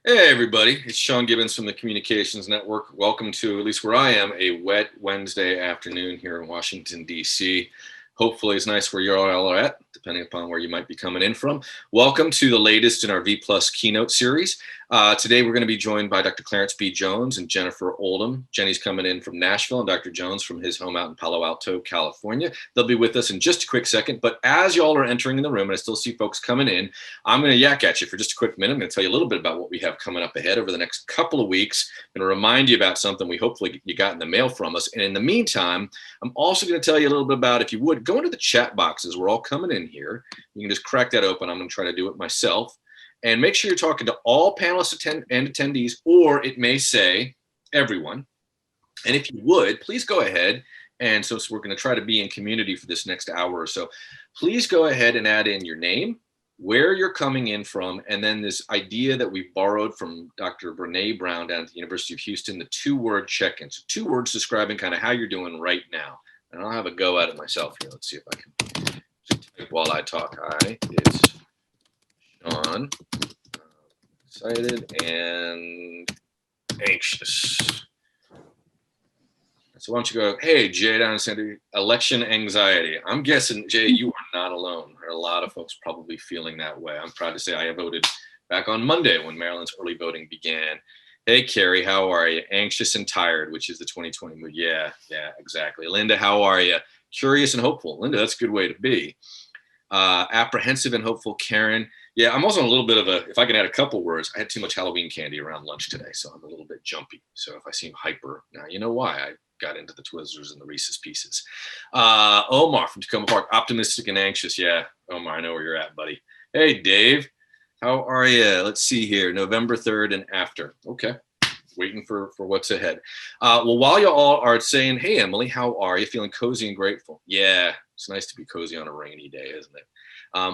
Hey everybody, it's Sean Gibbons from the Communications Network. Welcome to, at least where I am, a wet Wednesday afternoon here in Washington, D.C. Hopefully it's nice where you all are at, depending upon where you might be coming in from. Welcome to the latest in our V Plus keynote series. Today we're going to be joined by Dr. Clarence B. Jones and Jennifer Oldham. Jenny's coming in from Nashville and Dr. Jones from his home out in Palo Alto, California. They'll be with us in just a quick second, but as y'all are entering in the room, and I still see folks coming in, I'm going to yak at you for just a quick minute. I'm going to tell you a little bit about what we have coming up ahead over the next couple of weeks. I'm going to remind you about something we hopefully you got in the mail from us. And in the meantime, I'm also going to tell you a little bit about, if you would, go into the chat boxes. We're all coming in here. You can just crack that open. I'm going to try to do it myself. And make sure you're talking to all panelists and attendees, or it may say everyone. And if you would, please go ahead. And so we're going to try to be in community for this next hour or so. Please go ahead and add in your name, where you're coming in from, and then this idea that we borrowed from Dr. Brene Brown down at the University of Houston, the 2-word check-in. So 2 words describing kind of how you're doing right now. And I'll have a go at it myself here. Let's see if I can type while I talk. Hi, it's Sean. Excited and anxious. So why don't you go, hey, Jay down in Center, election anxiety. I'm guessing, Jay, you are not alone. There are a lot of folks probably feeling that way. I'm proud to say I voted back on Monday when Maryland's early voting began. Hey, Carrie, how are you? Anxious and tired, which is the 2020 mood. Yeah, exactly. Linda, how are you? Curious and hopeful. Linda, that's a good way to be. Apprehensive and hopeful, Karen. Yeah, I'm also a little bit of a, if I can add a couple words, I had too much Halloween candy around lunch today, so I'm a little bit jumpy. So if I seem hyper, now you know why. I got into the Twizzlers and the Reese's Pieces. Omar from Tacoma Park, optimistic and anxious. Yeah, Omar, I know where you're at, buddy. Hey, Dave, how are you? Let's see here, November 3rd and after. Okay, waiting for what's ahead. Well, while you all are saying, hey, Emily, how are you? Feeling cozy and grateful? Yeah, it's nice to be cozy on a rainy day, isn't it?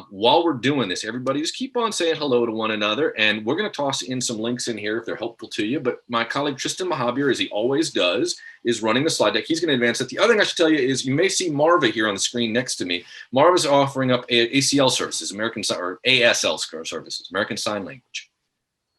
While we're doing this, everybody just keep on saying hello to one another. And we're going to toss in some links in here if they're helpful to you. But my colleague Tristan Mahabir, as he always does, is running the slide deck. He's going to advance it. The other thing I should tell you is you may see Marva here on the screen next to me. Marva's offering up ACL services, or ASL services, American Sign Language.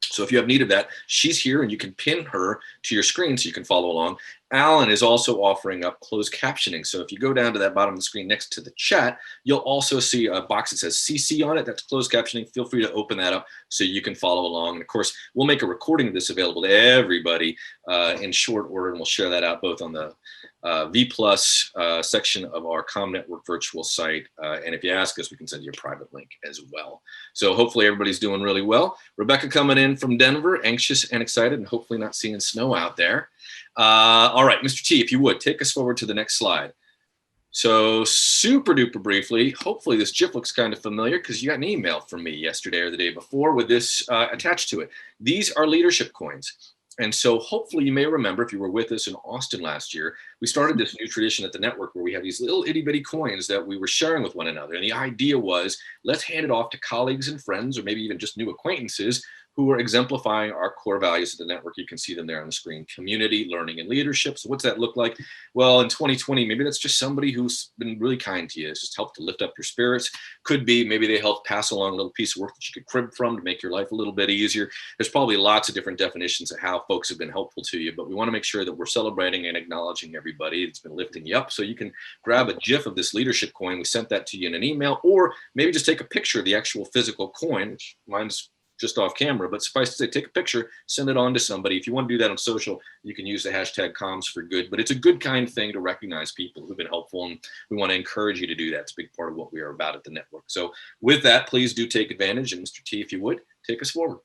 So if you have need of that, she's here and you can pin her to your screen so you can follow along. Alan is also offering up closed captioning. So if you go down to that bottom of the screen next to the chat, you'll also see a box that says CC on it. That's closed captioning. Feel free to open that up so you can follow along. And of course, we'll make a recording of this available to everybody in short order, and we'll share that out both on the V Plus section of our ComNetwork virtual site. And if you ask us, we can send you a private link as well. So hopefully everybody's doing really well. Rebecca coming in from Denver, anxious and excited, and hopefully not seeing snow out there. All right, Mr. T, if you would, take us forward to the next slide. So super duper briefly, hopefully this GIF looks kind of familiar because you got an email from me yesterday or the day before with this attached to it. These are leadership coins. And so hopefully you may remember, if you were with us in Austin last year, we started this new tradition at the network where we have these little itty bitty coins that we were sharing with one another. And the idea was, let's hand it off to colleagues and friends, or maybe even just new acquaintances who are exemplifying our core values of the network. You can see them there on the screen: community, learning, and leadership. So what's that look like? Well, in 2020, maybe that's just somebody who's been really kind to you. It's just helped to lift up your spirits. Could be maybe they helped pass along a little piece of work that you could crib from to make your life a little bit easier. There's probably lots of different definitions of how folks have been helpful to you, but we want to make sure that we're celebrating and acknowledging everybody that's been lifting you up. So you can grab a GIF of this leadership coin. We sent that to you in an email, or maybe just take a picture of the actual physical coin, which mine's just off camera, but suffice to say, take a picture, send it on to somebody. If you want to do that on social, you can use the hashtag comms for good, but it's a good kind of thing to recognize people who've been helpful, and we want to encourage you to do that. It's a big part of what we are about at the network. So with that, please do take advantage, and Mr. T, if you would, take us forward.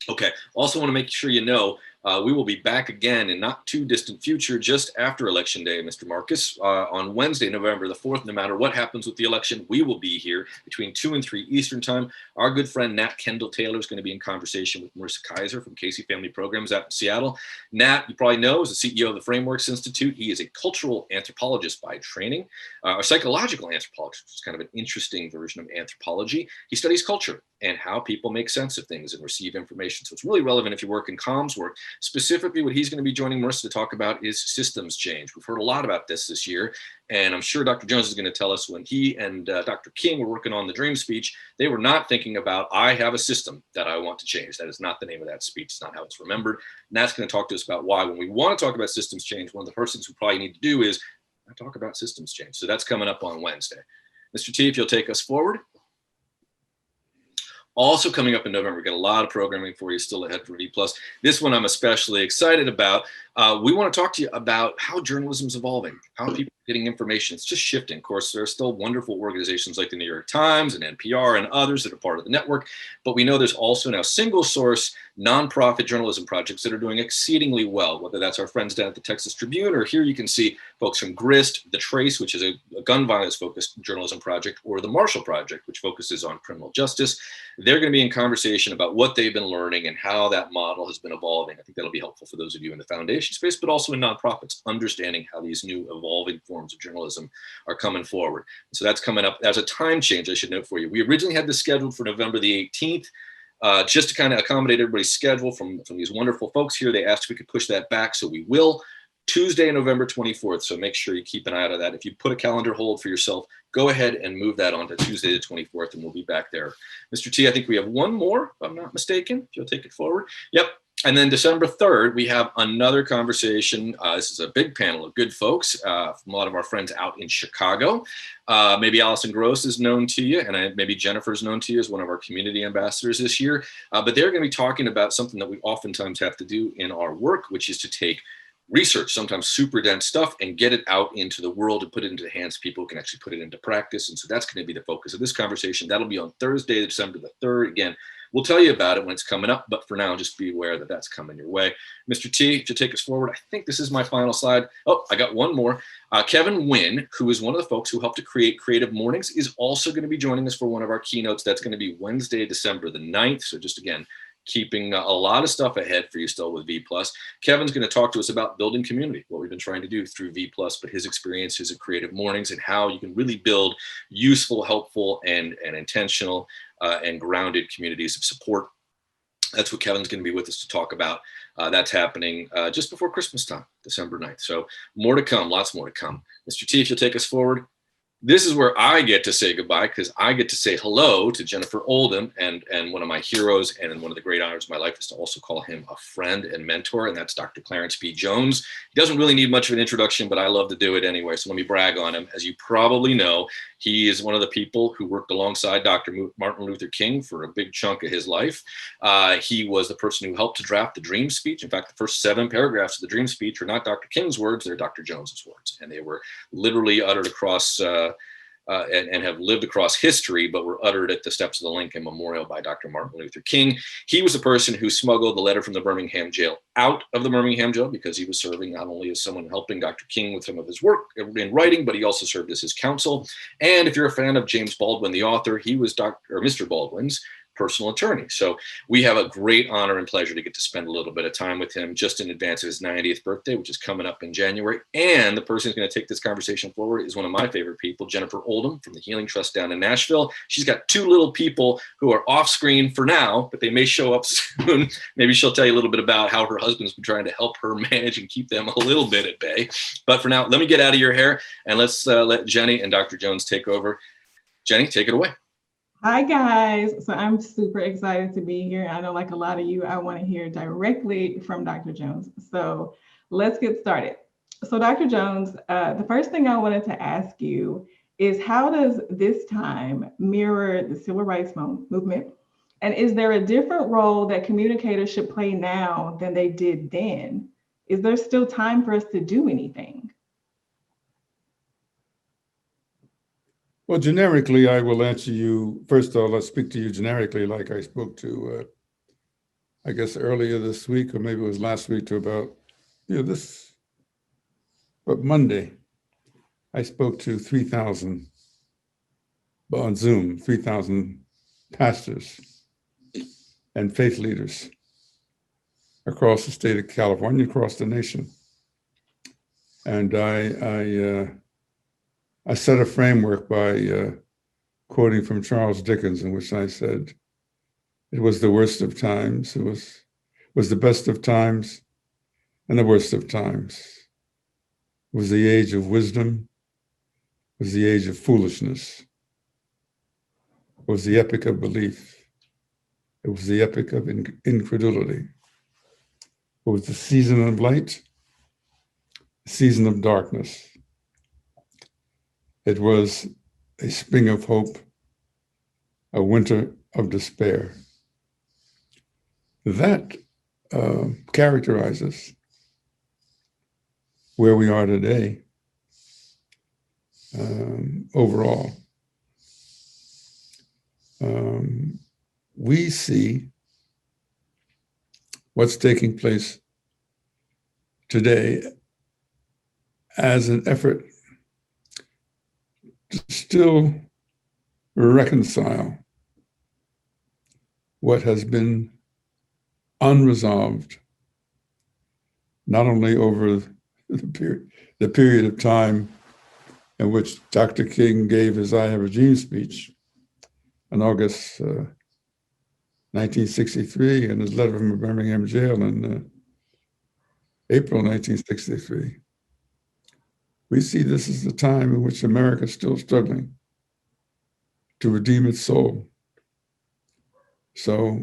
Okay, also want to make sure you know we will be back again in not too distant future, just after Election Day, Mr. Marcus, on Wednesday, November the 4th. No matter what happens with the election, we will be here between 2 and 3 Eastern time. Our good friend Nat Kendall Taylor is going to be in conversation with Marissa Kaiser from Casey Family Programs out in Seattle. Nat, you probably know, is the CEO of the Frameworks Institute. He is a cultural anthropologist by training, a psychological anthropologist, which is kind of an interesting version of anthropology. He studies culture and how people make sense of things and receive information. So it's really relevant if you work in comms work, Specifically, what he's going to be joining Marissa to talk about is systems change. We've heard a lot about this year, and I'm sure Dr. Jones is going to tell us when he and Dr. King were working on the dream speech, they were not thinking about, I have a system that I want to change. That is not the name of that speech. It's not how it's remembered. And that's going to talk to us about why, when we want to talk about systems change, one of the first things we probably need to do is talk about systems change. So that's coming up on Wednesday. Mr. T, if you'll take us forward. Also coming up in November, we've got a lot of programming for you still ahead for V+. This one I'm especially excited about. We want to talk to you about how journalism is evolving, how people are getting information. It's just shifting. Of course, there are still wonderful organizations like the New York Times and NPR and others that are part of the network, but we know there's also now single source nonprofit journalism projects that are doing exceedingly well, whether that's our friends down at the Texas Tribune, or here you can see folks from GRIST, The Trace, which is a gun violence focused journalism project, or the Marshall Project, which focuses on criminal justice. They're going to be in conversation about what they've been learning and how that model has been evolving. I think that'll be helpful for those of you in the foundation space, but also in nonprofits, understanding how these new evolving forms of journalism are coming forward. So that's coming up. That's a time change, I should note for you. We originally had this scheduled for November the 18th. Just to kind of accommodate everybody's schedule from these wonderful folks here. They asked if we could push that back, so we will. Tuesday, November 24th, so make sure you keep an eye out of that. If you put a calendar hold for yourself, go ahead and move that on to Tuesday the 24th, and we'll be back there. Mr. T, I think we have one more, if I'm not mistaken, if you'll take it forward. Yep. And then December 3rd, we have another conversation. This is a big panel of good folks from a lot of our friends out in Chicago. Maybe Allison Gross is known to you, and maybe Jennifer's known to you as one of our community ambassadors this year. But they're going to be talking about something that we oftentimes have to do in our work, which is to take research, sometimes super dense stuff, and get it out into the world and put it into the hands of people who can actually put it into practice. And so that's going to be the focus of this conversation. That'll be on Thursday, December the 3rd. Again, we'll tell you about it when it's coming up, but for now, just be aware that that's coming your way. Mr. T, to take us forward, I think this is my final slide. Oh, I got one more. Kevin Wynn, who is one of the folks who helped to create Creative Mornings, is also going to be joining us for one of our keynotes. That's going to be Wednesday, December the 9th. So just again, keeping a lot of stuff ahead for you still with V+. Kevin's going to talk to us about building community, what we've been trying to do through V+, but his experiences at Creative Mornings and how you can really build useful, helpful, and intentional and grounded communities of support. That's what Kevin's going to be with us to talk about. That's happening just before Christmas time, December 9th. So more to come, lots more to come. Mr. T, if you'll take us forward. This is where I get to say goodbye, because I get to say hello to Jennifer Oldham, and one of my heroes and one of the great honors of my life is to also call him a friend and mentor, and that's Dr. Clarence B. Jones. He doesn't really need much of an introduction, but I love to do it anyway, so let me brag on him. As you probably know, he is one of the people who worked alongside Dr. Martin Luther King for a big chunk of his life. He was the person who helped to draft the Dream Speech. In fact, the first 7 paragraphs of the Dream Speech are not Dr. King's words, they're Dr. Jones's words, and they were literally uttered across and have lived across history, but were uttered at the steps of the Lincoln Memorial by Dr. Martin Luther King. He was the person who smuggled the letter from the Birmingham jail out of the Birmingham jail, because he was serving not only as someone helping Dr. King with some of his work in writing, but he also served as his counsel. And if you're a fan of James Baldwin, the author, he was Mr. Baldwin's personal attorney. So we have a great honor and pleasure to get to spend a little bit of time with him just in advance of his 90th birthday, which is coming up in January. And the person who's going to take this conversation forward is one of my favorite people, Jennifer Oldham from the Healing Trust down in Nashville. She's got 2 little people who are off screen for now, but they may show up soon. Maybe she'll tell you a little bit about how her husband's been trying to help her manage and keep them a little bit at bay. But for now, let me get out of your hair, and let's let Jenny and Dr. Jones take over. Jenny, take it away. Hi guys, so I'm super excited to be here. I know, like a lot of you, I want to hear directly from Dr. Jones. So let's get started. So Dr. Jones, the first thing I wanted to ask you is, how does this time mirror the civil rights movement? And is there a different role that communicators should play now than they did then? Is there still time for us to do anything? Well, generically, I will answer you. First of all, let's speak to you generically, like I spoke to, I guess, earlier this week, or maybe it was last week, to about, but Monday, I spoke to 3,000 on Zoom, 3,000 pastors and faith leaders across the state of California, across the nation. And I set a framework by quoting from Charles Dickens, in which I said, it was the worst of times, it was the best of times, and the worst of times. It was the age of wisdom. It was the age of foolishness. It was the epic of belief. It was the epic of incredulity. It was the season of light, the season of darkness. It was a spring of hope, a winter of despair. That characterizes where we are today overall. We see what's taking place today as an effort to still reconcile what has been unresolved, not only over the period of time in which Dr. King gave his I Have a Dream speech in August 1963 and his letter from Birmingham jail in April 1963. We see this as the time in which America is still struggling to redeem its soul. So,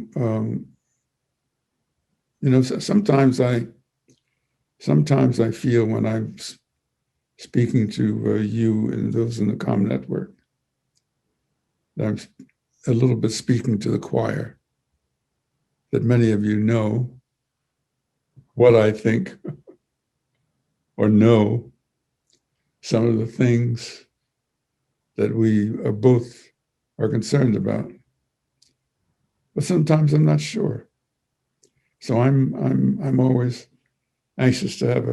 sometimes I feel when I'm speaking to you and those in the ComNetwork that I'm a little bit speaking to the choir, that many of you know what I think or know some of the things that we both are concerned about. But sometimes I'm not sure. So I'm always anxious to have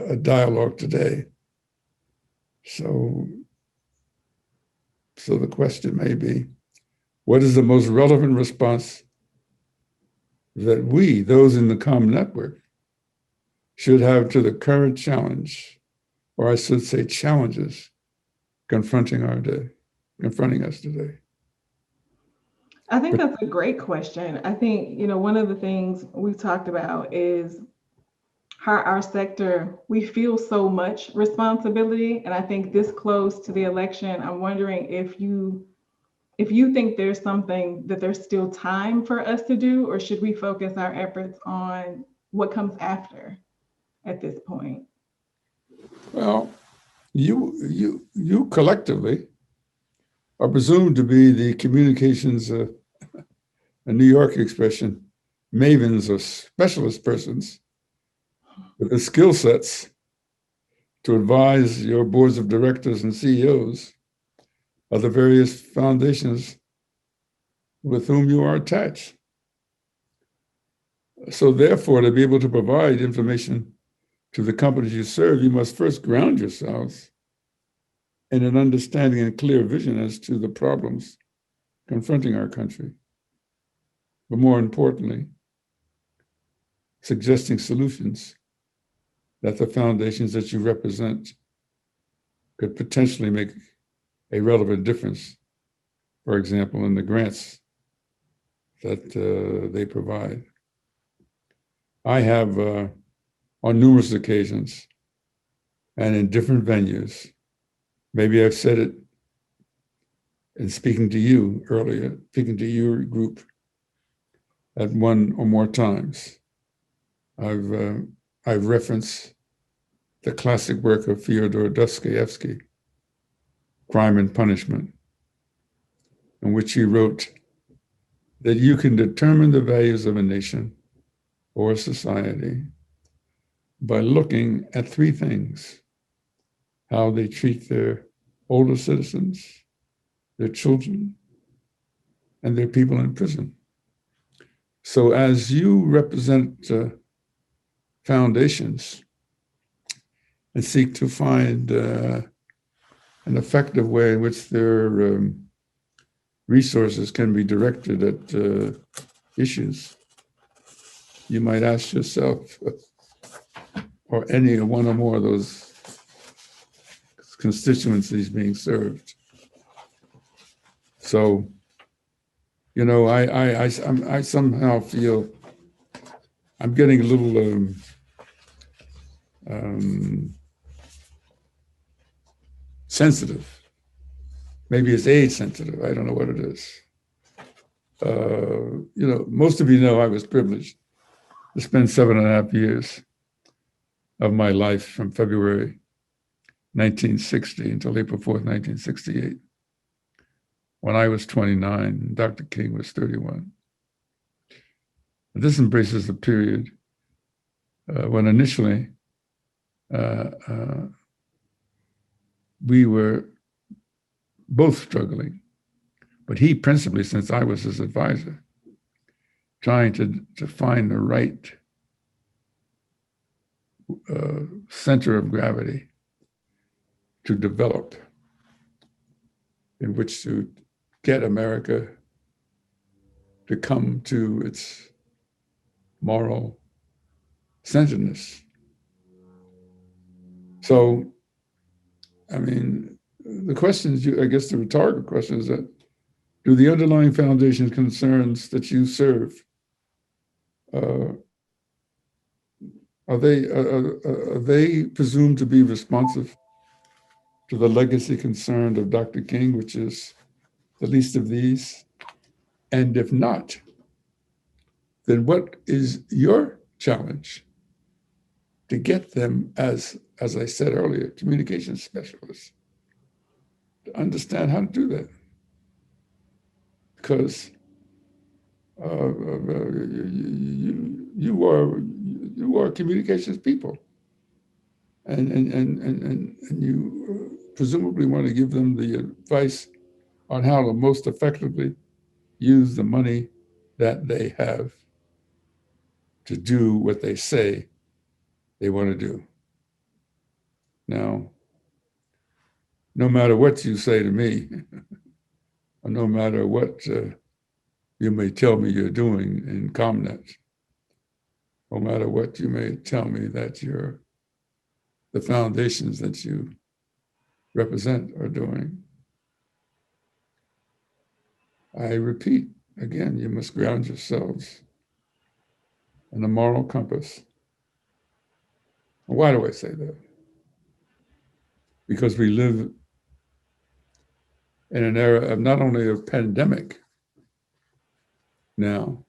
a dialogue today. So the question may be, what is the most relevant response that we, those in the ComNetwork, should have to the current challenge, or I should say challenges, confronting us today? I think that's a great question. I think, one of the things we've talked about is how our sector, we feel so much responsibility. And I think this close to the election, I'm wondering if you think there's something that there's still time for us to do, or should we focus our efforts on what comes after at this point? Well, you collectively are presumed to be the communications, a New York expression, mavens or specialist persons with the skill sets to advise your boards of directors and CEOs of the various foundations with whom you are attached. So therefore, to be able to provide information to the companies you serve, you must first ground yourselves in an understanding and clear vision as to the problems confronting our country. But more importantly, suggesting solutions that the foundations that you represent could potentially make a relevant difference, for example, in the grants that they provide. I have, on numerous occasions and in different venues, maybe I've said it in speaking to you earlier, speaking to your group at one or more times, I've referenced the classic work of Fyodor Dostoevsky, Crime and Punishment, in which he wrote that you can determine the values of a nation or a society by looking at three things: how they treat their older citizens, their children, and their people in prison. So as you represent foundations and seek to find an effective way in which their resources can be directed at issues, you might ask yourself, or any one or more of those constituencies being served. So You know, I somehow feel I'm getting a little sensitive. Maybe it's age sensitive. I don't know what it is. You know, most of you know I was privileged to spend 7.5 years of my life from February 1960 until April 4th, 1968, when I was 29 and Dr. King was 31. And this embraces a period when initially we were both struggling, but he principally, since I was his advisor, trying to find the right center of gravity to develop in which to get America to come to its moral centeredness. So, I mean, the questions, I guess the rhetorical question is that, do the underlying foundation concerns that you serve, are they presumed to be responsive to the legacy concern of Dr. King, which is the least of these? And if not, then what is your challenge to get them, as I said earlier, communication specialists, to understand how to do that? Because you are communications people, and you presumably want to give them the advice on how to most effectively use the money that they have to do what they say they want to do. Now, no matter what you say to me, or no matter what you may tell me you're doing in ComNet, no matter what you may tell me that the foundations that you represent are doing, I repeat again, you must ground yourselves in a moral compass. Why do I say that? Because we live in an era of not only a pandemic now,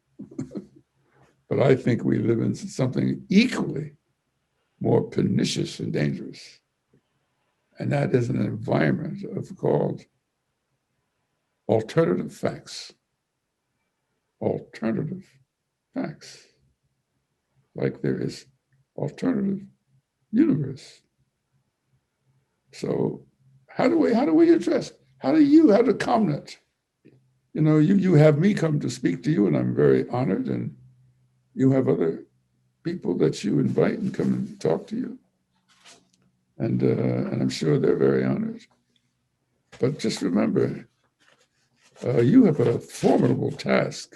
but I think we live in something equally more pernicious and dangerous. And that is an environment called alternative facts. Alternative facts. Like there is alternative universe. So how do we address, how do ComNet? You know, you have me come to speak to you, and I'm very honored, and you have other people that you invite and come and talk to you. And I'm sure they're very honored. But just remember, you have a formidable task.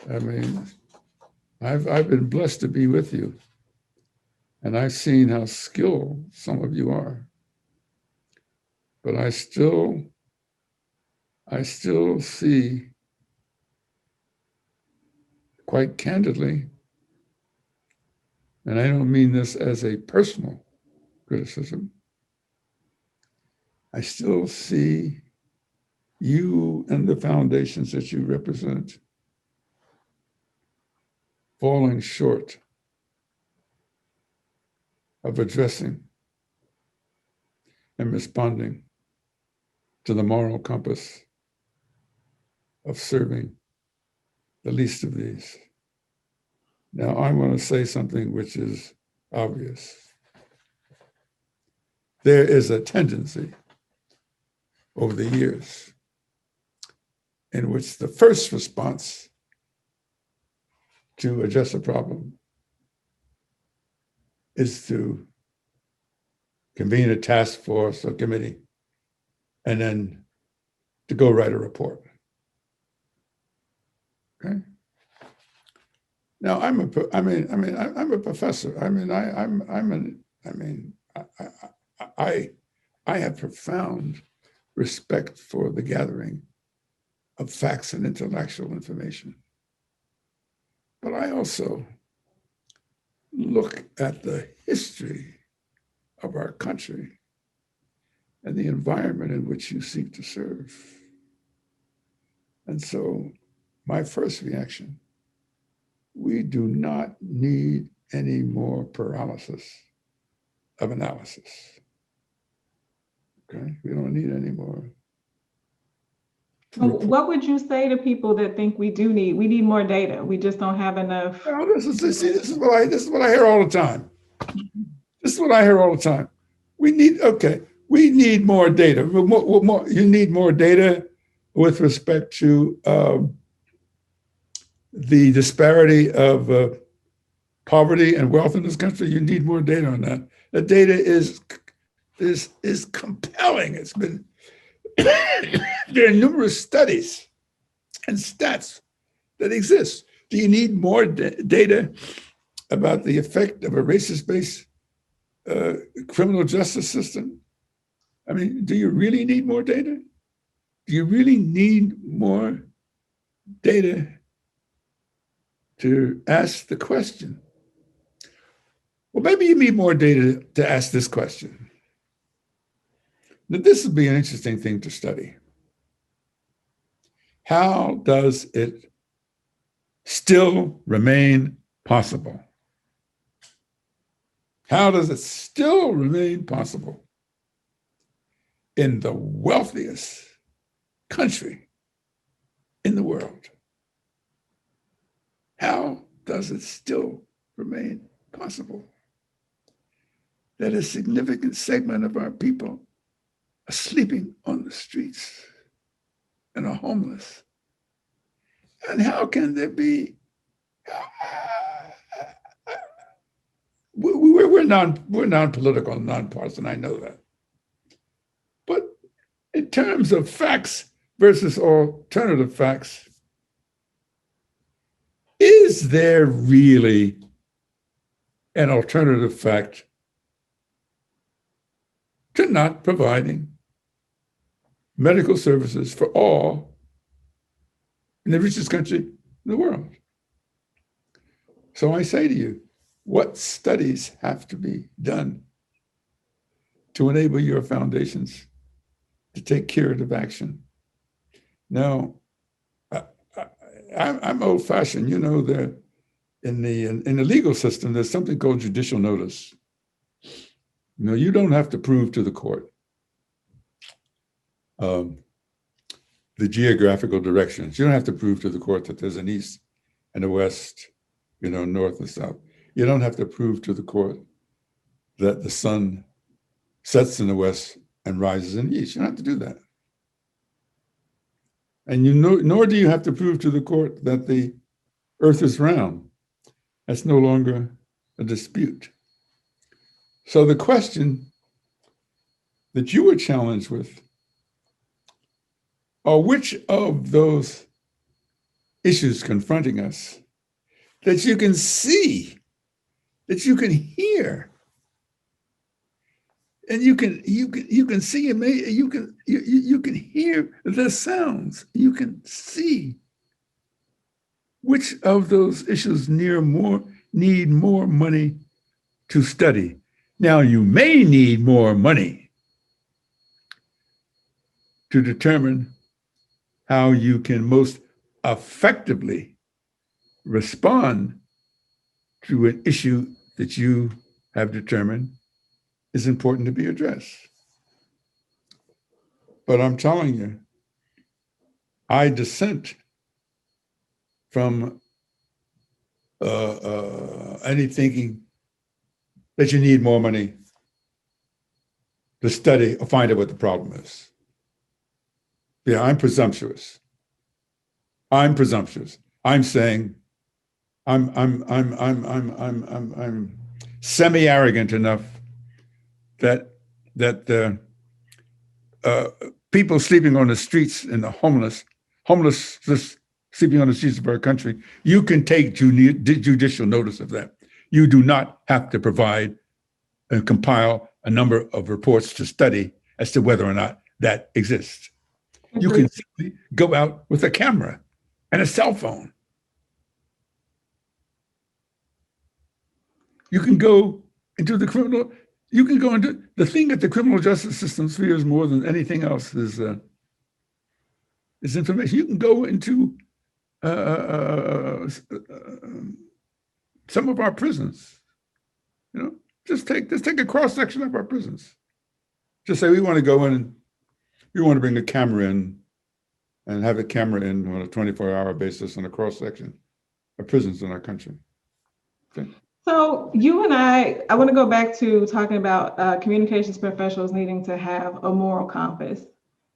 I mean, I've been blessed to be with you, and I've seen how skilled some of you are. But I still see, quite candidly, and I don't mean this as a personal criticism, I still see you and the foundations that you represent falling short of addressing and responding to the moral compass of serving the least of these. Now, I want to say something which is obvious. There is a tendency over the years in which the first response to address a problem is to convene a task force or committee and then to go write a report. Okay. Now I'm a professor. I have profound respect for the gathering of facts and intellectual information. But I also look at the history of our country and the environment in which you seek to serve. And so my first reaction, we do not need any more paralysis of analysis. Okay, we don't need any more. What would you say to people that think we do need? We need more data. We just don't have enough. No, this is what I hear all the time. This is what I hear all the time. We need more data. You need more data with respect to the disparity of poverty and wealth in this country. You need more data on that. The data is compelling. It's been there are numerous studies and stats that exist. Do you need more data about the effect of a racist-based criminal justice system? I mean, do you really need more data? Do you really need more data to ask the question? Well, maybe you need more data to ask this question. Now, this would be an interesting thing to study. How does it still remain possible? How does it still remain possible in the wealthiest country in the world? How does it still remain possible that a significant segment of our people are sleeping on the streets and are homeless? And how can there be? We're non-political, non-partisan. I know that. But in terms of facts versus alternative facts, is there really an alternative fact to not providing medical services for all in the richest country in the world? So I say to you, what studies have to be done to enable your foundations to take curative action? Now, I'm old-fashioned. You know, that in the legal system, there's something called judicial notice. You know, you don't have to prove to the court the geographical directions. You don't have to prove to the court that there's an east and a west, you know, north and south. You don't have to prove to the court that the sun sets in the west and rises in the east. You don't have to do that. And nor do you have to prove to the court that the earth is round. That's no longer a dispute. So the question that you were challenged with are which of those issues confronting us that you can see, that you can hear, and you can see, you can hear the sounds, you can see which of those issues need more money to study. Now, you may need more money to determine how you can most effectively respond to an issue that you have determined is important to be addressed. But I'm telling you, I dissent from any thinking that you need more money to study or find out what the problem is. Yeah, I'm presumptuous. I'm saying I'm semi-arrogant enough that people sleeping on the streets and the homeless just sleeping on the streets of our country, you can take judicial notice of that. You do not have to provide and compile a number of reports to study as to whether or not that exists. You can simply go out with a camera and a cell phone. You can go into the criminal, you can go into, the thing that the criminal justice system fears more than anything else is information. You can go into some of our prisons, you know, just take a cross section of our prisons. Just say we want to go in and we want to bring a camera in and have a camera in on a 24-hour basis on a cross section of prisons in our country. Okay. So you and I want to go back to talking about communications professionals needing to have a moral compass.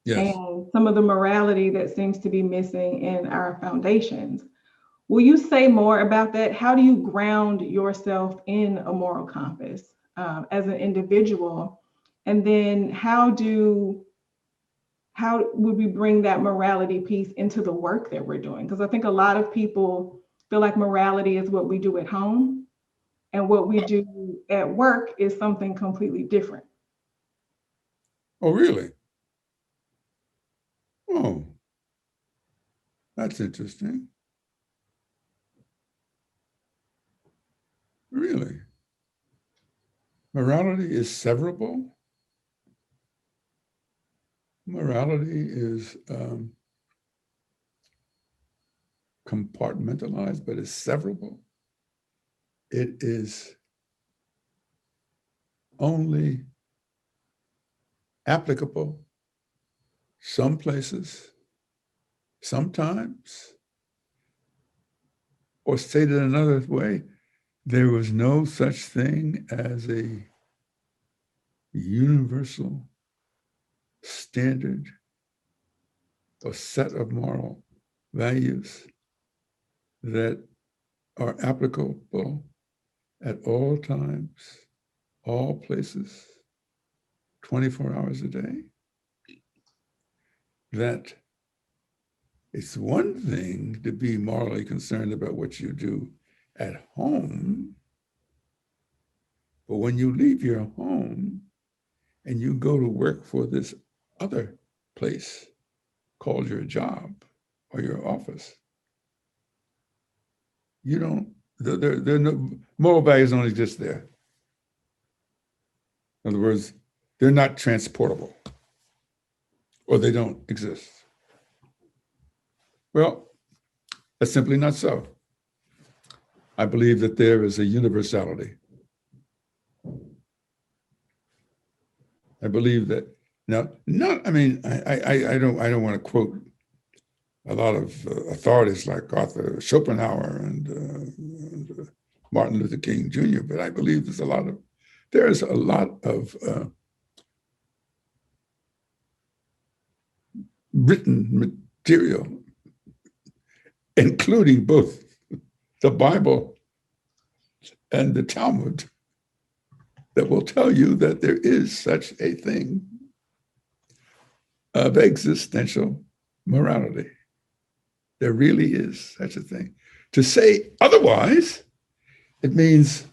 Yes. And some of the morality that seems to be missing in our foundations. Will you say more about that? How do you ground yourself in a moral compass as an individual? And then how would we bring that morality piece into the work that we're doing? Because I think a lot of people feel like morality is what we do at home, and what we do at work is something completely different. Oh, really? Oh, that's interesting. Really? Morality is severable? Morality is compartmentalized, but it's severable. It is only applicable some places, sometimes, or stated another way, there was no such thing as a universal standard or set of moral values that are applicable at all times, all places, 24 hours a day. That it's one thing to be morally concerned about what you do at home, but when you leave your home and you go to work for this other place called your job or your office, you don't, there are no, moral values don't exist there. In other words, they're not transportable, or they don't exist. Well, that's simply not so. I believe that there is a universality. I believe that now, not, I mean, I don't want to quote a lot of authorities like Arthur Schopenhauer and Martin Luther King Jr., but I believe there's a lot of written material, including both the Bible and the Talmud, that will tell you that there is such a thing of existential morality. There really is such a thing. To say otherwise, it means,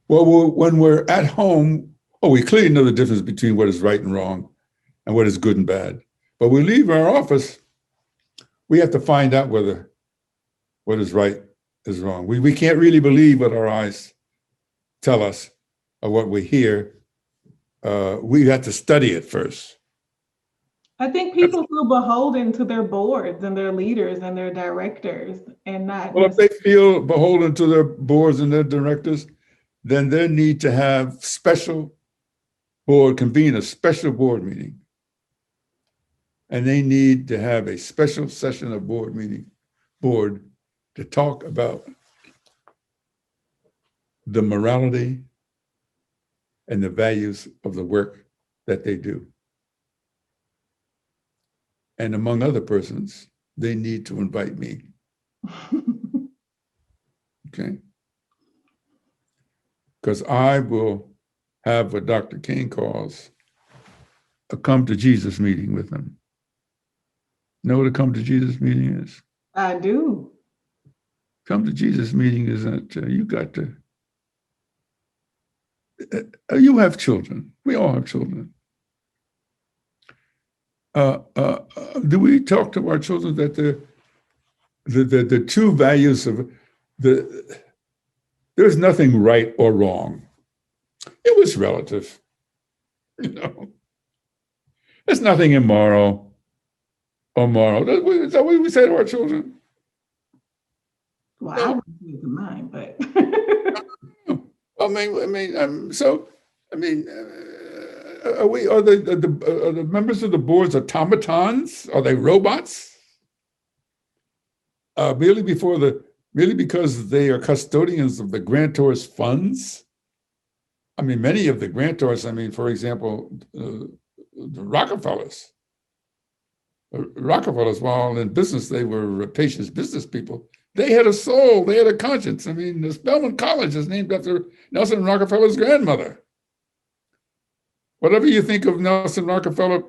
well, when we're at home, we clearly know the difference between what is right and wrong and what is good and bad. But we leave our office, we have to find out whether what is right is wrong. We can't really believe what our eyes tell us or what we hear. We have to study it first. I think people feel beholden to their boards and their leaders and their directors, and not. Well, if they feel beholden to their boards and their directors, then they need to have convene a special board meeting. And they need to have a special session of board to talk about the morality and the values of the work that they do. And among other persons, they need to invite me. Okay? Because I will have what Dr. King calls a come to Jesus meeting with them. Know what a come to Jesus meeting is? I do. Come to Jesus meeting is that you got to, you have children. We all have children. Do we talk to our children that the two values of there's nothing right or wrong. It was relative, you know. There's nothing immoral or moral. Is that what we say to our children? Well, No. I wouldn't do it to mine, but Are the members of the boards automatons? Are they robots? Merely because they are custodians of the grantor's funds? I mean, many of the grantors, for example, the Rockefellers, while in business, they were rapacious business people. They had a soul, they had a conscience. The Spelman College is named after Nelson Rockefeller's grandmother. Whatever you think of Nelson Rockefeller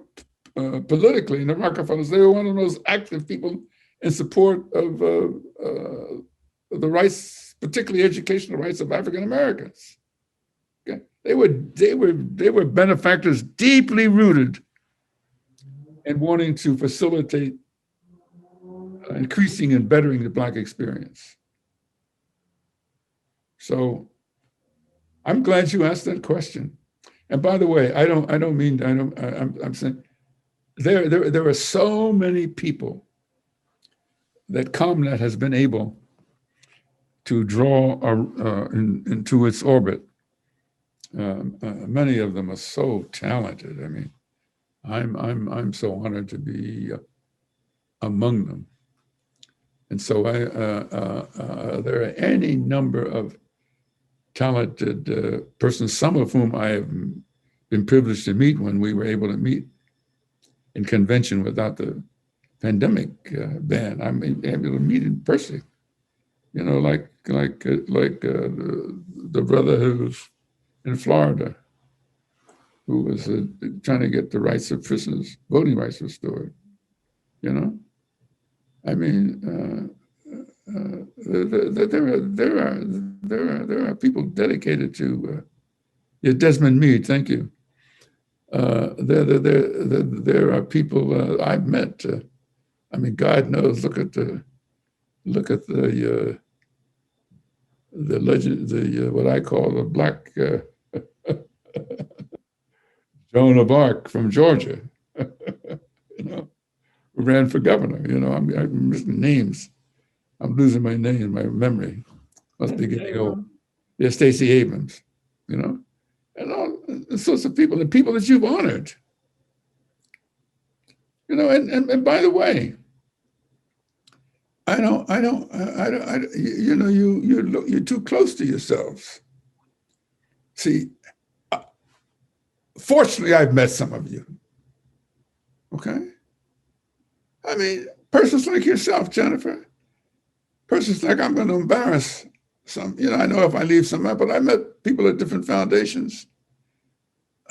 politically, and the Rockefellers, they were one of those active people in support of the rights, particularly educational rights of African Americans. Okay? They were benefactors deeply rooted in wanting to facilitate increasing and bettering the Black experience. So I'm glad you asked that question. And by the way, I'm saying there are so many people that ComNet has been able to draw into its orbit. Many of them are so talented. I'm so honored to be among them. And so there are any number of talented persons, some of whom I have been privileged to meet when we were able to meet in convention without the pandemic ban. I'm able to meet in person, like the brother who's in Florida, who was trying to get the rights of prisoners, voting rights restored. There are people dedicated to. Desmond Meade, thank you. There are people I've met. God knows. Look at the legend, what I call the Black Joan of Arc from Georgia. Who ran for governor. I'm missing names. I'm losing my name, my memory. Must be getting old. Yeah, Stacey Abrams. And all sorts of people, and people that you've honored. And by the way, you're too close to yourselves. See, fortunately, I've met some of you. Okay? Persons like yourself, Jennifer. Persons like I'm going to embarrass some, I know if I leave some out, but I met people at different foundations.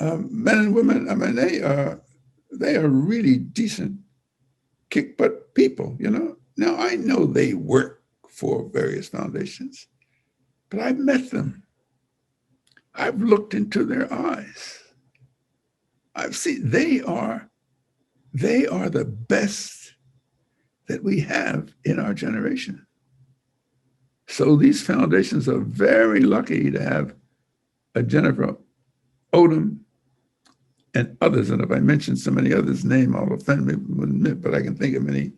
Men and women, they are really decent, kick butt people, Now, I know they work for various foundations, but I've met them. I've looked into their eyes. I've seen they are the best that we have in our generation. So these foundations are very lucky to have a Jennifer Odom and others. And if I mention so many others' name, I'll offend me, but I can think of many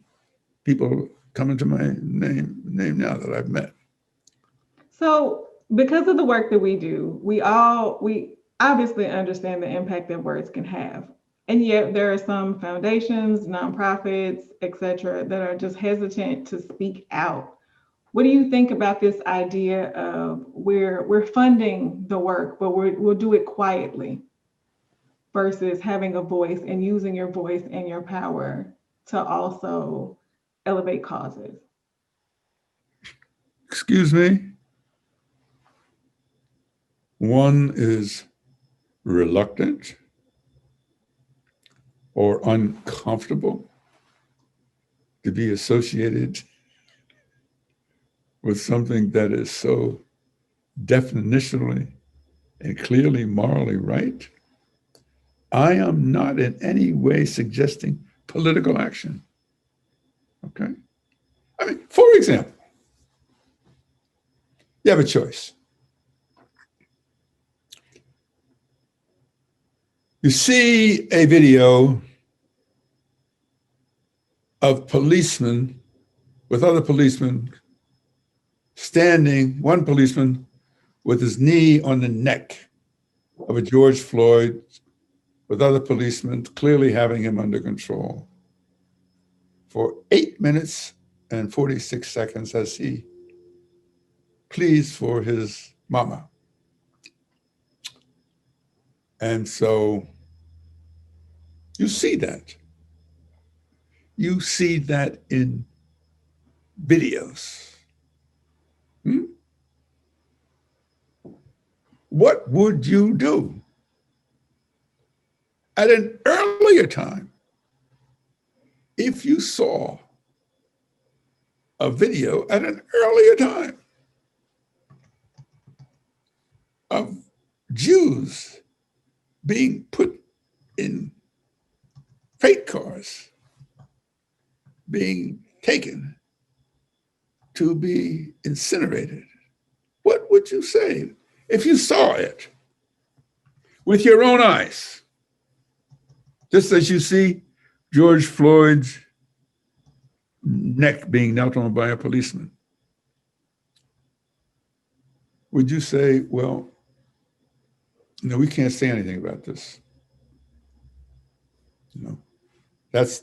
people coming to my name now that I've met. So because of the work that we do, we obviously understand the impact that words can have. And yet there are some foundations, nonprofits, et cetera, that are just hesitant to speak out. What do you think about this idea of we're funding the work, but we'll do it quietly versus having a voice and using your voice and your power to also elevate causes? Excuse me? One is reluctant or uncomfortable to be associated with something that is so definitionally and clearly morally right. I am not in any way suggesting political action. Okay? I mean, for example, you have a choice. You see a video of policemen with other policemen standing, one policeman with his knee on the neck of a George Floyd, with other policemen clearly having him under control for 8 minutes and 46 seconds as he pleads for his mama. And so you see that. You see that in videos. What would you do at an earlier time if you saw a video at an earlier time of Jews being put in freight cars, being taken to be incinerated? What would you say if you saw it with your own eyes? Just as you see George Floyd's neck being knelt on by a policeman. Would you say, well, no, we can't say anything about this? You know, that's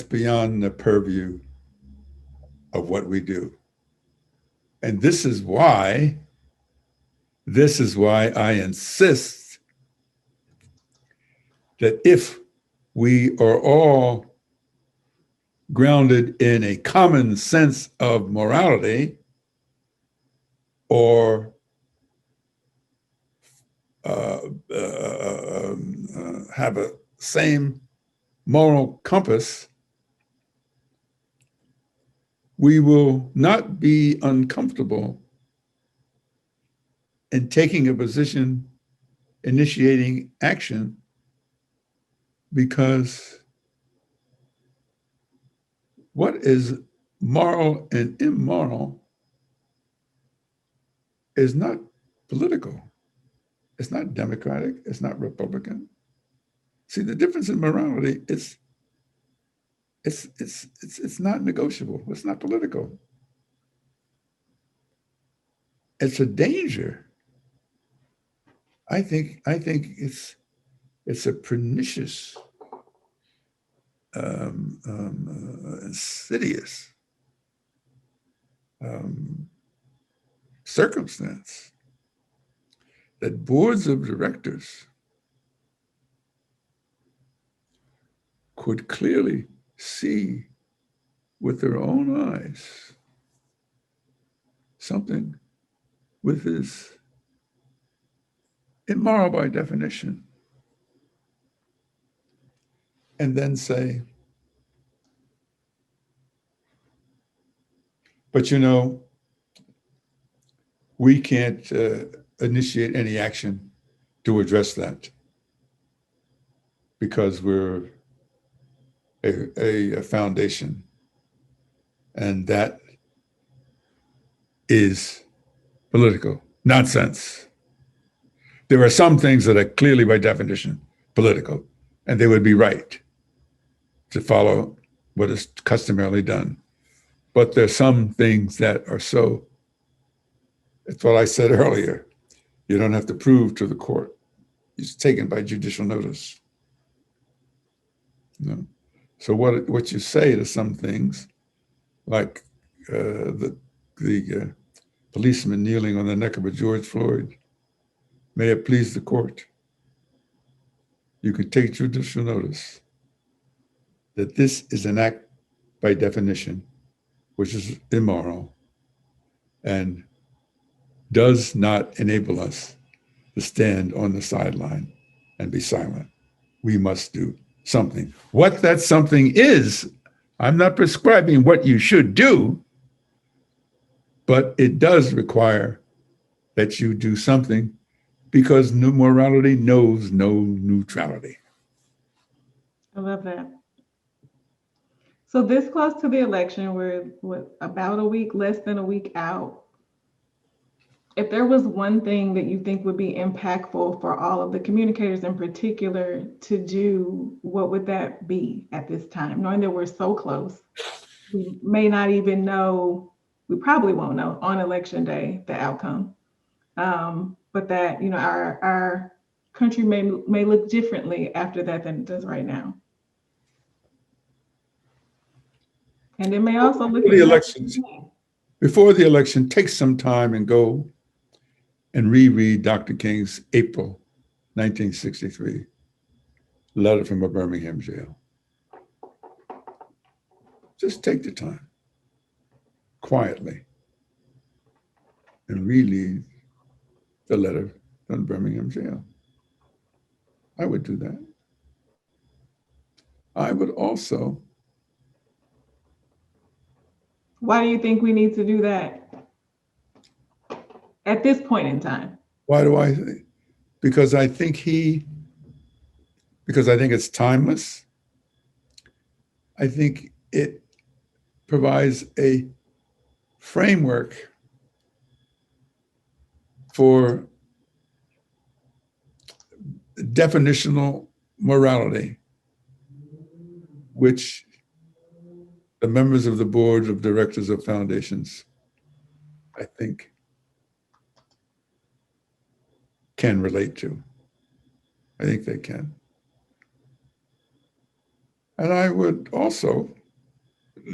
beyond the purview of what we do. And this is why I insist that if we are all grounded in a common sense of morality, or have a same moral compass, we will not be uncomfortable in taking a position, initiating action, because what is moral and immoral is not political. It's not democratic. It's not Republican. See, the difference in morality, it's not negotiable. It's not political. It's a danger. I think it's a pernicious, insidious circumstance that boards of directors could clearly see with their own eyes something which is immoral by definition, and then say, but you know, we can't initiate any action to address that because we're a foundation, and that is political nonsense. There are some things that are clearly by definition political, and they would be right to follow what is customarily done. But there's some things that are so, it's what I said earlier, you don't have to prove to the court. It's taken by judicial notice. You know? So what you say to some things, like the policeman kneeling on the neck of a George Floyd, may it please the court, you can take judicial notice that this is an act by definition, which is immoral and does not enable us to stand on the sideline and be silent. We must do something. What that something is, I'm not prescribing what you should do, but it does require that you do something, because new morality knows no neutrality. I love that. So this close to the election, we're about a week, less than a week out. If there was one thing that you think would be impactful for all of the communicators in particular to do, what would that be at this time? Knowing that we're so close, we may not even know, we probably won't know on election day the outcome. But that, our country may look differently after that than it does right now. And it may also look The elections, before the election, take some time and go and reread Dr. King's April 1963 letter from a Birmingham jail. Just take the time quietly and reread the letter from Birmingham jail. I would do that. I would also. Why do you think we need to do that at this point in time? Why do I think? Because I think it's timeless. I think it provides a framework for definitional morality, which the members of the board of directors of foundations, I think, can relate to. I think they can. And I would also,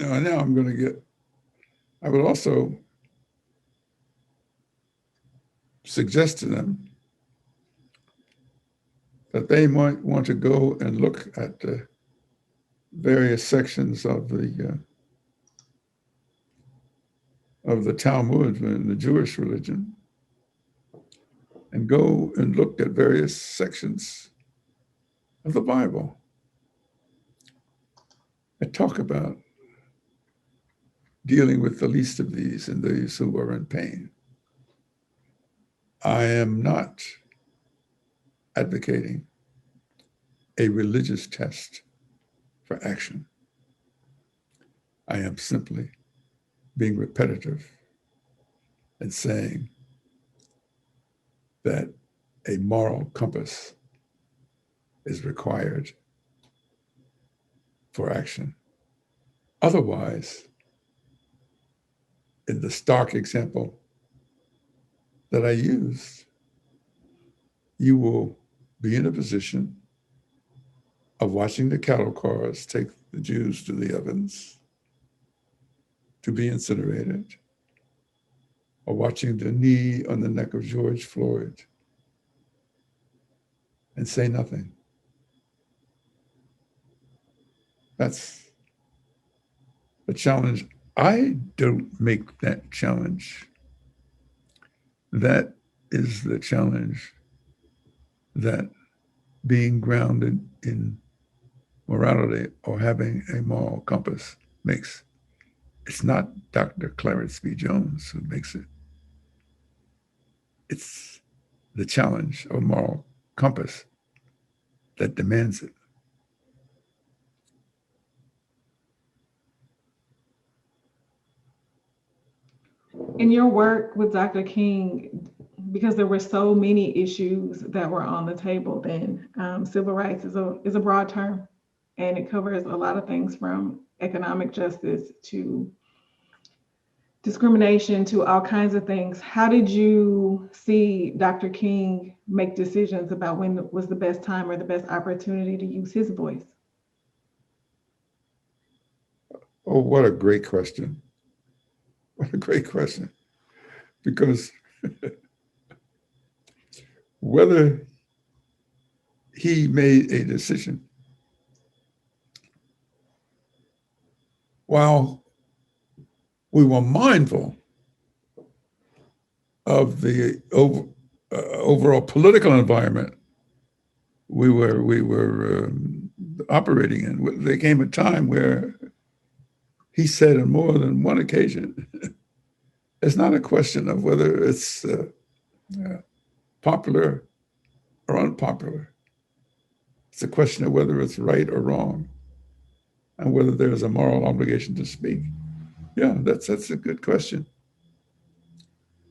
I would also suggest to them that they might want to go and look at the various sections of the Talmud and the Jewish religion, and go and look at various sections of the Bible and talk about dealing with the least of these and those who are in pain. I am not advocating a religious test for action. I am simply being repetitive and saying that a moral compass is required for action. Otherwise, in the stark example that I used, you will be in a position of watching the cattle cars take the Jews to the ovens to be incinerated, or watching the knee on the neck of George Floyd and say nothing. That's a challenge. I don't make that challenge. That is the challenge that being grounded in morality or having a moral compass makes. It's not Dr. Clarence B. Jones who makes it. It's the challenge of moral compass that demands it. In your work with Dr. King, because there were so many issues that were on the table then, civil rights is a broad term, and it covers a lot of things from economic justice to discrimination to all kinds of things. How did you see Dr. King make decisions about when was the best time or the best opportunity to use his voice? Oh, what a great question. What a great question. Because whether he made a decision while we were mindful of the overall political environment we were operating in, there came a time where he said on more than one occasion, it's not a question of whether it's popular or unpopular. It's a question of whether it's right or wrong and whether there is a moral obligation to speak. Yeah, that's a good question.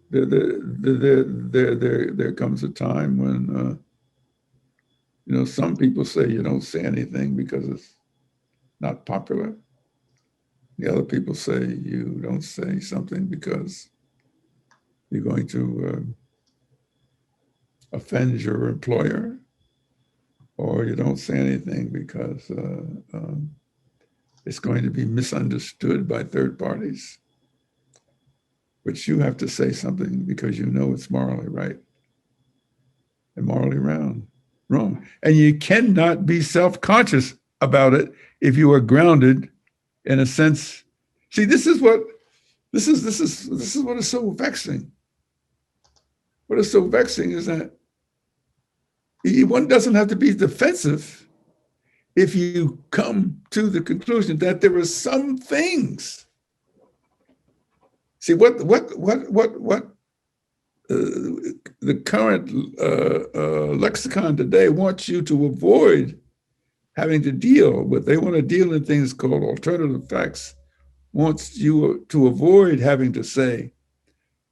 There comes a time when, some people say you don't say anything because it's not popular. The other people say you don't say something because you're going to offend your employer, or you don't say anything because it's going to be misunderstood by third parties. But you have to say something because you know it's morally right and morally wrong. And you cannot be self-conscious about it if you are grounded in a sense. See, this is what is so vexing. What is so vexing is that one doesn't have to be defensive if you come to the conclusion that there are some things. See, what the current lexicon today wants you to avoid having to deal with. They want to deal in things called alternative facts, wants you to avoid having to say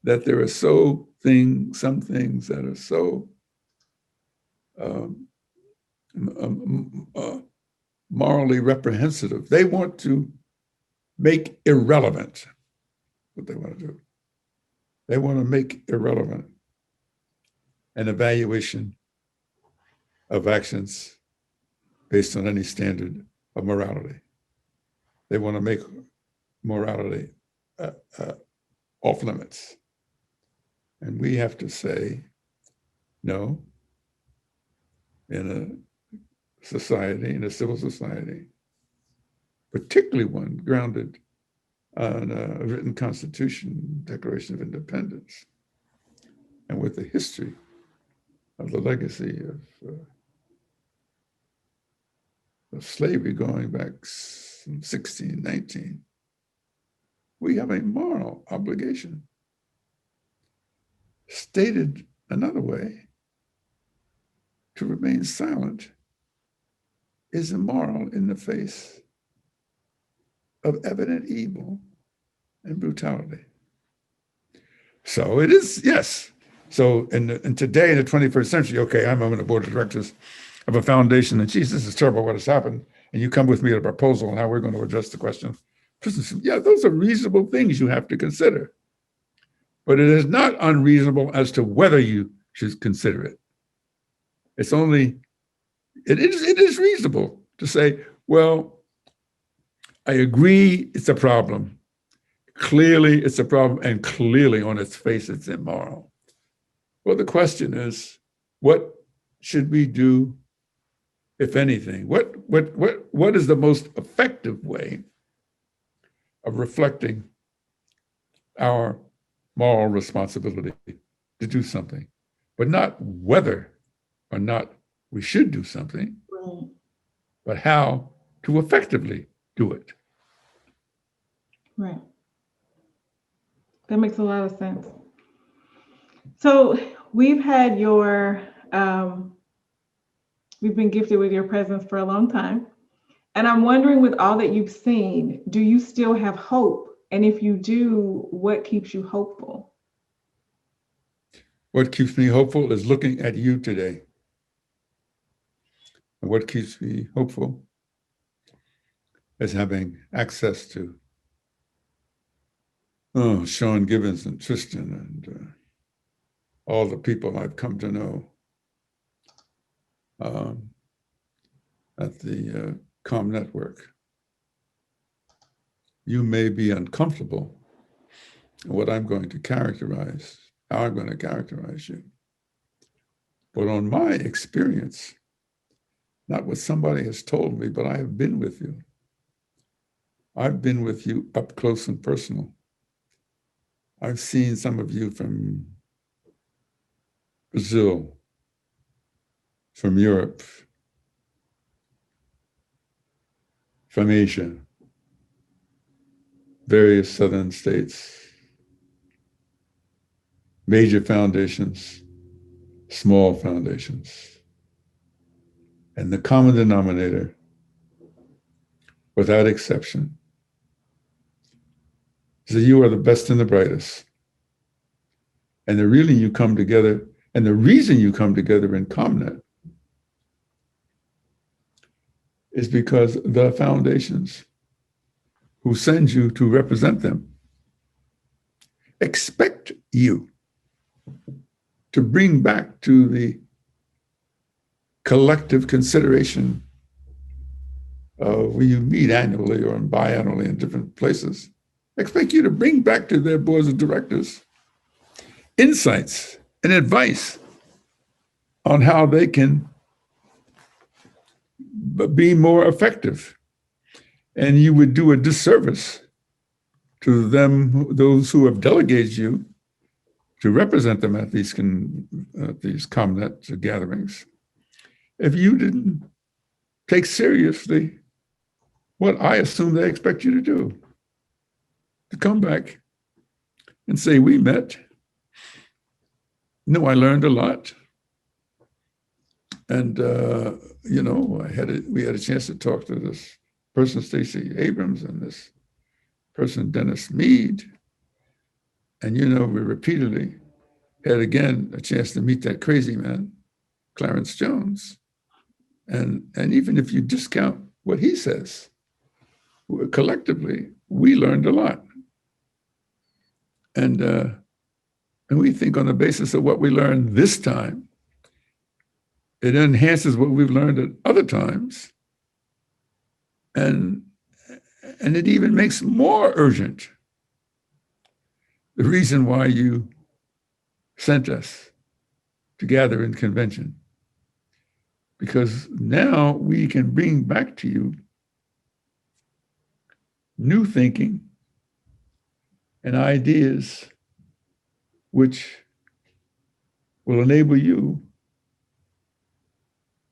that there are some things that are so morally reprehensible. They want to make irrelevant what they want to do. They want to make irrelevant an evaluation of actions based on any standard of morality. They want to make morality off limits. And we have to say, no, in a society, in a civil society, particularly one grounded on a written Constitution, Declaration of Independence, and with the history of the legacy of slavery going back 1619, we have a moral obligation. Stated another way, to remain silent is immoral in the face of evident evil and brutality. So it is, yes. So in today, in the 21st century, okay, I'm on the board of directors of a foundation, and geez, this is terrible what has happened. And you come with me with a proposal on how we're going to address the question. Yeah, those are reasonable things you have to consider. But it is not unreasonable as to whether you should consider it. It's only, it is reasonable to say, well, I agree it's a problem. Clearly it's a problem, and clearly on its face it's immoral. Well, the question is, what should we do, if anything? What is the most effective way of reflecting our moral responsibility to do something, but not whether or not we should do something, Right. but how to effectively do it. Right. That makes a lot of sense. So we've had we've been gifted with your presence for a long time. And I'm wondering, with all that you've seen, do you still have hope? And if you do, what keeps you hopeful? What keeps me hopeful is looking at you today. And what keeps me hopeful is having access to Sean Gibbons and Tristan and all the people I've come to know at the ComNetwork. You may be uncomfortable in what I'm going to characterize, how I'm going to characterize you. But on my experience, not what somebody has told me, but I have been with you. I've been with you up close and personal. I've seen some of you from Brazil, from Europe, from Asia, various southern states, major foundations, small foundations. And the common denominator, without exception, is that you are the best and the brightest. And the reason you come together, and the reason you come together in ComNet is because the foundations who send you to represent them expect you to bring back to the collective consideration when you meet annually or biannually in different places, expect you to bring back to their boards of directors insights and advice on how they can be more effective. And you would do a disservice to them, those who have delegated you to represent them at these ComNet gatherings, if you didn't take seriously what I assume they expect you to do, to come back and say, we met. No, I learned a lot. And, we had a chance to talk to this person, Stacey Abrams, and this person, Dennis Mead. And, we repeatedly had again a chance to meet that crazy man, Clarence Jones. And even if you discount what he says, collectively, we learned a lot. And we think on the basis of what we learned this time, it enhances what we've learned at other times. And it even makes more urgent the reason why you sent us to gather in convention. Because now we can bring back to you new thinking and ideas which will enable you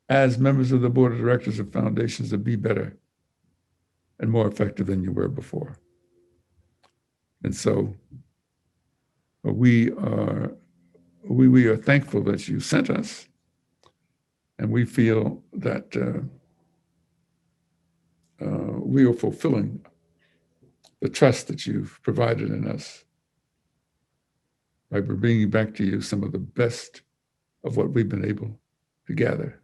as members of the board of directors of foundations to be better and more effective than you were before. And so we are thankful that you sent us, and we feel that we are fulfilling the trust that you've provided in us by bringing back to you some of the best of what we've been able to gather.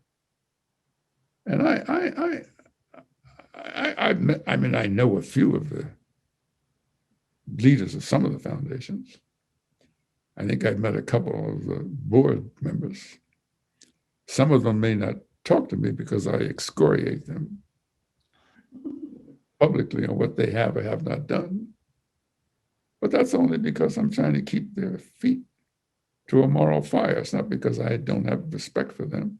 And I know a few of the leaders of some of the foundations. I think I've met a couple of the board members. Some of them may not talk to me because I excoriate them publicly on what they have or have not done. But that's only because I'm trying to keep their feet to a moral fire. It's not because I don't have respect for them.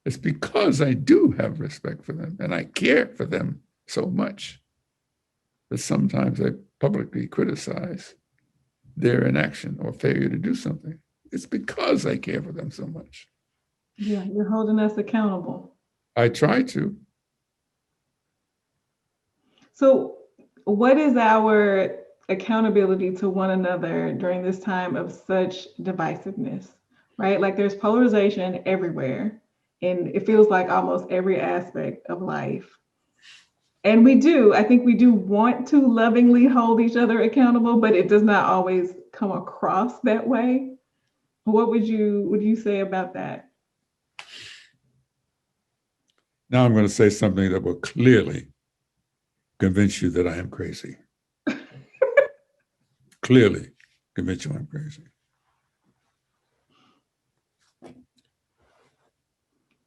It's because I do have respect for them and I care for them so much that sometimes I publicly criticize their inaction or failure to do something. It's because I care for them so much. Yeah, you're holding us accountable. I try to. So what is our accountability to one another during this time of such divisiveness, right? Like there's polarization everywhere, and it feels like almost every aspect of life. And I think we do want to lovingly hold each other accountable, but it does not always come across that way. What would you say about that? Now I'm going to say something that will clearly convince you that I am crazy. Clearly convince you I'm crazy.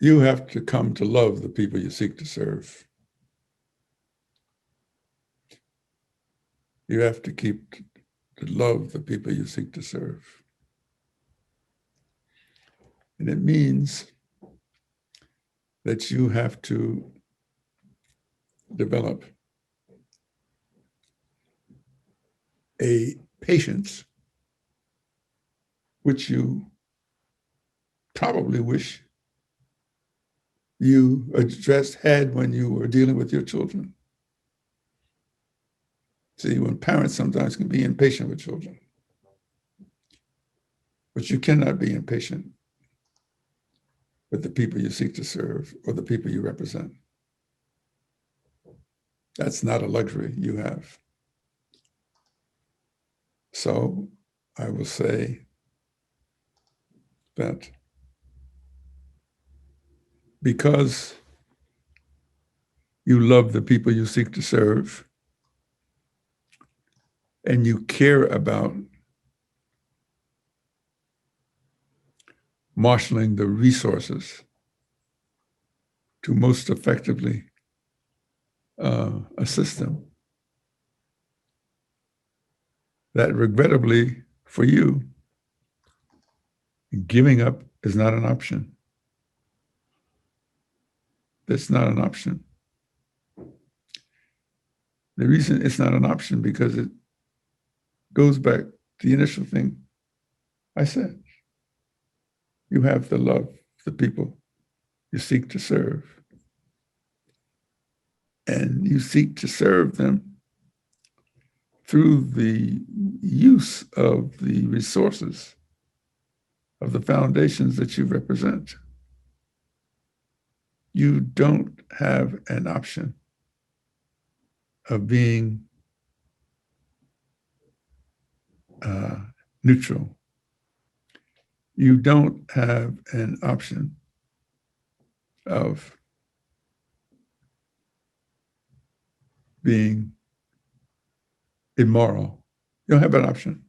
You have to come to love the people you seek to serve. You have to keep to love the people you seek to serve. And it means that you have to develop a patience which you probably wish you had when you were dealing with your children. See, when parents sometimes can be impatient with children, but you cannot be impatient with the people you seek to serve or the people you represent. That's not a luxury you have. So I will say that because you love the people you seek to serve and you care about marshaling the resources to most effectively assist them, that regrettably for you, giving up is not an option. That's not an option. The reason it's not an option because it goes back to the initial thing I said. You have to love the people you seek to serve. And you seek to serve them through the use of the resources of the foundations that you represent. You don't have an option of being neutral. You don't have an option of being immoral. You don't have an option.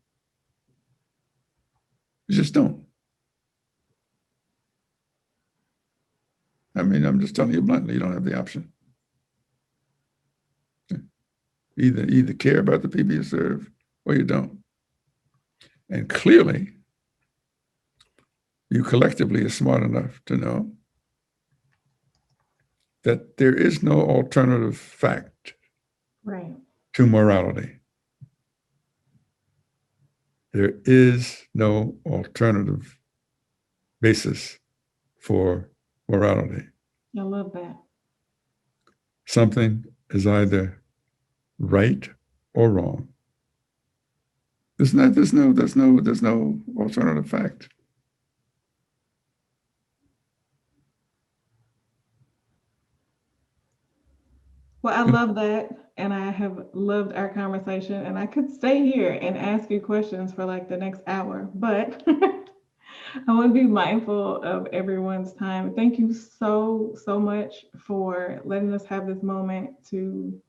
You just don't. I mean, I'm just telling you bluntly, you don't have the option. Either care about the people you serve or you don't. And clearly, you collectively are smart enough to know that there is no alternative fact to morality. There is no alternative basis for morality. I love that. Something is either right or wrong. There's no alternative fact. Well, I love that. And I have loved our conversation. And I could stay here and ask you questions for like the next hour, but I want to be mindful of everyone's time. Thank you so much for letting us have this moment to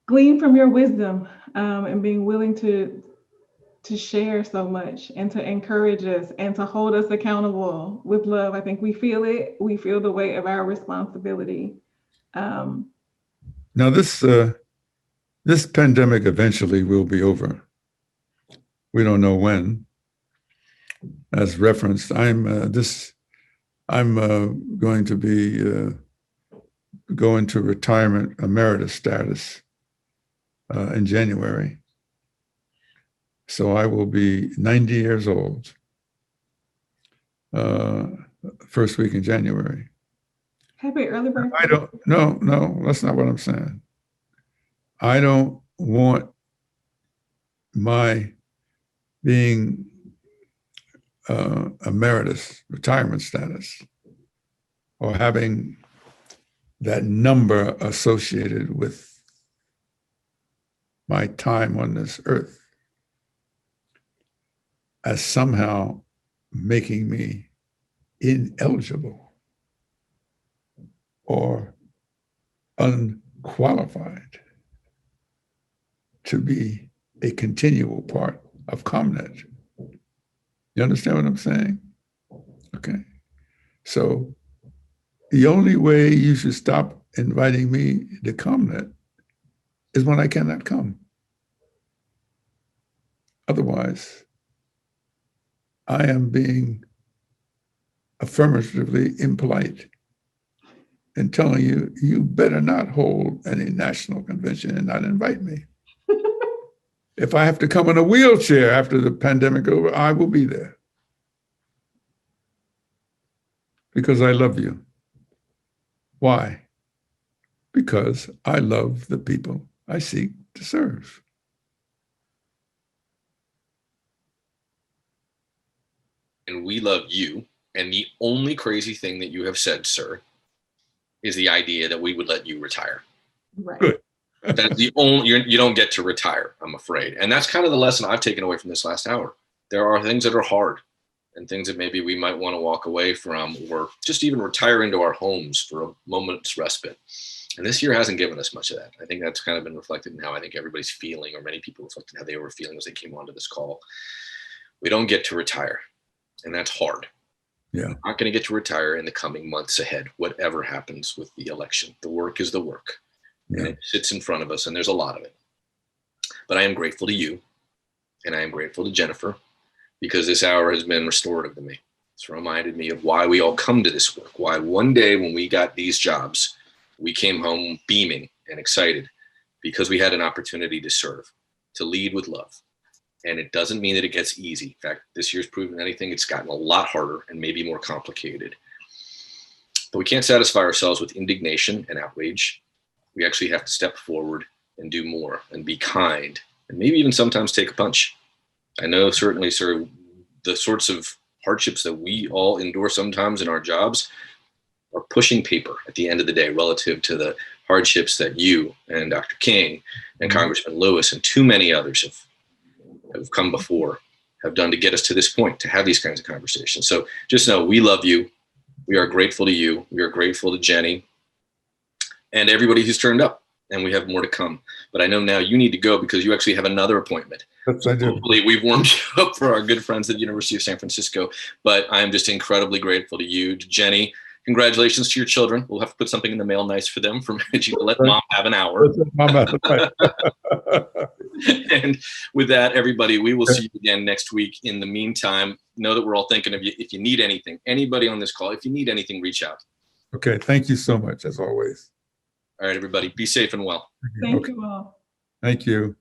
glean from your wisdom and being willing to share so much and to encourage us and to hold us accountable with love. I think we feel it. We feel the weight of our responsibility. Now, this pandemic eventually will be over. We don't know when. As referenced, I'm going to be going to retirement emeritus status in January. So I will be 90 years old first week in January. Happy early birthday. No, that's not what I'm saying. I don't want my being emeritus retirement status or having that number associated with my time on this earth as somehow making me ineligible or unqualified to be a continual part of ComNet. You understand what I'm saying? Okay. So the only way you should stop inviting me to ComNet is when I cannot come. Otherwise, I am being affirmatively impolite and telling you, you better not hold any national convention and not invite me. If I have to come in a wheelchair after the pandemic over, I will be there. Because I love you. Why? Because I love the people I seek to serve. And we love you And the only crazy thing that you have said, sir, is the idea that we would let you retire. Right. Good. That's the only, you don't get to retire, I'm afraid. And that's kind of the lesson I've taken away from this last hour. There are things that are hard and things that maybe we might want to walk away from, or just even retire into our homes for a moment's respite. And this year hasn't given us much of that. I think that's kind of been reflected in how I think everybody's feeling, or many people reflected how they were feeling as they came onto this call. We don't get to retire, and that's hard. Yeah. We're not going to get to retire in the coming months ahead, whatever happens with the election. The work is the work. Yeah. And it sits in front of us, and there's a lot of it. But I am grateful to you, and I am grateful to Jennifer, because this hour has been restorative to me. It's reminded me of why we all come to this work, why one day when we got these jobs, we came home beaming and excited because we had an opportunity to serve, to lead with love. And it doesn't mean that it gets easy. In fact, this year's proven anything, it's gotten a lot harder and maybe more complicated. But we can't satisfy ourselves with indignation and outrage. We actually have to step forward and do more and be kind, and maybe even sometimes take a punch. I know certainly, sir, the sorts of hardships that we all endure sometimes in our jobs are pushing paper at the end of the day relative to the hardships that you and Dr. King and Congressman Lewis and too many others have come before, have done to get us to this point, to have these kinds of conversations. So just know we love you. We are grateful to you. We are grateful to Jenny and everybody who's turned up, and we have more to come. But I know now you need to go because you actually have another appointment. Yes, I do. Hopefully we've warmed you up for our good friends at the University of San Francisco, but I'm just incredibly grateful to you, to Jenny. Congratulations to your children. We'll have to put something in the mail nice for them for managing to let mom have an hour. And with that, everybody, we will see you again next week. In the meantime, know that we're all thinking of you. If you need anything, anybody on this call, if you need anything, reach out. Okay. Thank you so much, as always. All right, everybody, be safe and well. Thank you all. Thank you.